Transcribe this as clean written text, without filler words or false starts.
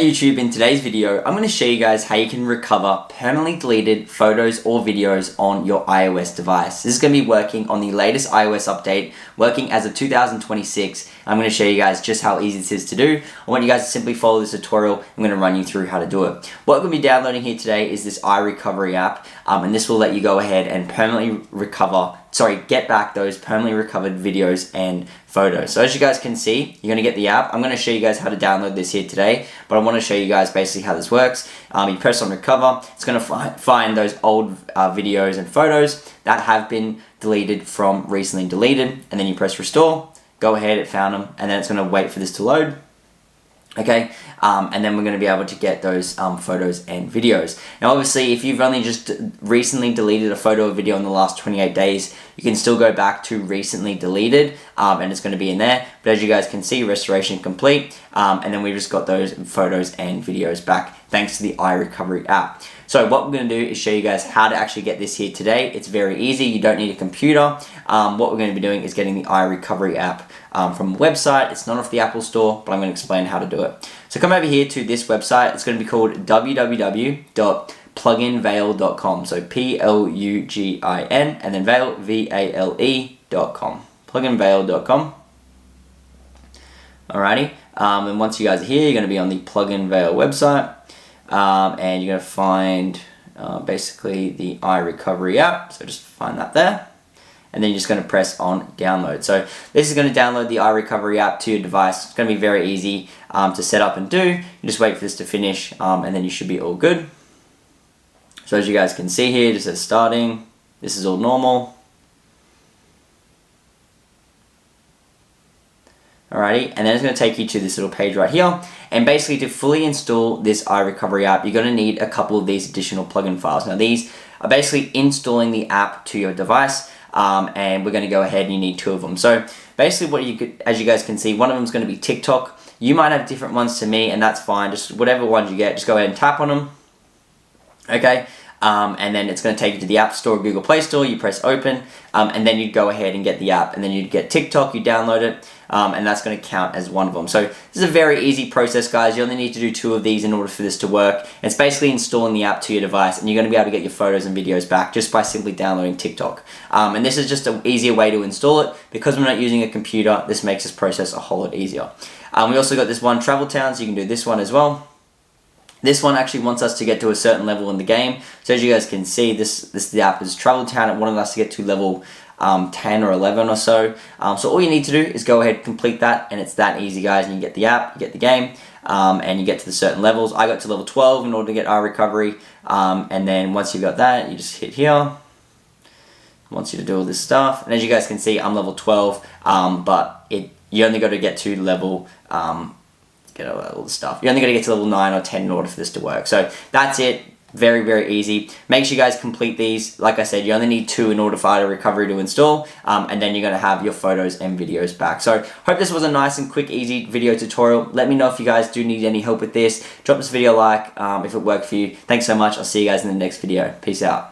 Hey YouTube, in today's video, I'm going to show you guys how you can recover permanently deleted photos or videos on your iOS device. This is going to be working on the latest iOS update, working as of 2026. I'm going to show you guys just how easy this is to do. I want you guys to simply follow this tutorial. I'm going to run you through how to do it. What we're going to be downloading here today is this iRecovery app, and this will let you go ahead and get back those permanently recovered videos and photos. So as you guys can see, you're going to get the app. I'm going to show you guys how to download this here today, but I want to show you guys basically how this works. You press on recover. It's going to find those old videos and photos that have been deleted from recently deleted, and then you press restore. Go ahead, it found them, and then it's going to wait for this to load. Okay, and then we're going to be able to get those photos and videos. Now obviously, if you've only just recently deleted a photo or video in the last 28 days, you can still go back to recently deleted, and it's going to be in there. But as you guys can see, restoration complete, and then we just got those photos and videos back thanks to the iRecovery app. So what we're going to do is show you guys how to actually get this here today. It's very easy. You don't need a computer. What we're going to be doing is getting the iRecovery app from a website. It's not off the Apple Store, but I'm going to explain how to do it. So come over here to this website. It's going to be called www.pluginvale.com. So Plugin and then Vale, VALE.com. Pluginvale.com. Alrighty. And once you guys are here, you're going to be on the Plugin Vale website. And you're going to find basically the iRecovery app. So just find that there. And then you're just going to press on download. So this is going to download the iRecovery app to your device. It's going to be very easy to set up and do. You just wait for this to finish, and then you should be all good. So as you guys can see here, it just says starting. This is all normal. Alrighty, and then it's going to take you to this little page right here. And basically, to fully install this iRecovery app, you're going to need a couple of these additional plugin files. Now these are basically installing the app to your device, and we're going to go ahead and you need 2 of them. So basically, as you guys can see, one of them is going to be TikTok. You might have different ones to me, and that's fine. Just whatever ones you get, just go ahead and tap on them. Okay. And then it's going to take you to the App Store, Google Play Store. You press open, and then you'd go ahead and get the app, and then you'd get TikTok. You download it, and that's going to count as one of them. So this is a very easy process, guys. You only need to do 2 of these in order for this to work. It's basically installing the app to your device, and you're going to be able to get your photos and videos back just by simply downloading TikTok. And this is just an easier way to install it. Because we're not using a computer, this makes this process a whole lot easier. We also got this one, Travel Town, so you can do this one as well. This one actually wants us to get to a certain level in the game. So as you guys can see, the app is Travel Town. It wanted us to get to level 10 or 11 or so. So all you need to do is go ahead and complete that, and it's that easy, guys. And you get the app, you get the game, and you get to the certain levels. I got to level 12 in order to get iRecovery, and then once you've got that, you just hit here. It wants you to do all this stuff, and as you guys can see, I'm level 12, but you only got to get to level get all the stuff. You're only going to get to level 9 or 10 in order for this to work. So that's it. Very, very easy. Make sure you guys complete these. Like I said, you only need 2 in order for iRecovery to install, and then you're going to have your photos and videos back. So hope this was a nice and quick, easy video tutorial. Let me know if you guys do need any help with this. Drop this video a like if it worked for you. Thanks so much. I'll see you guys in the next video. Peace out.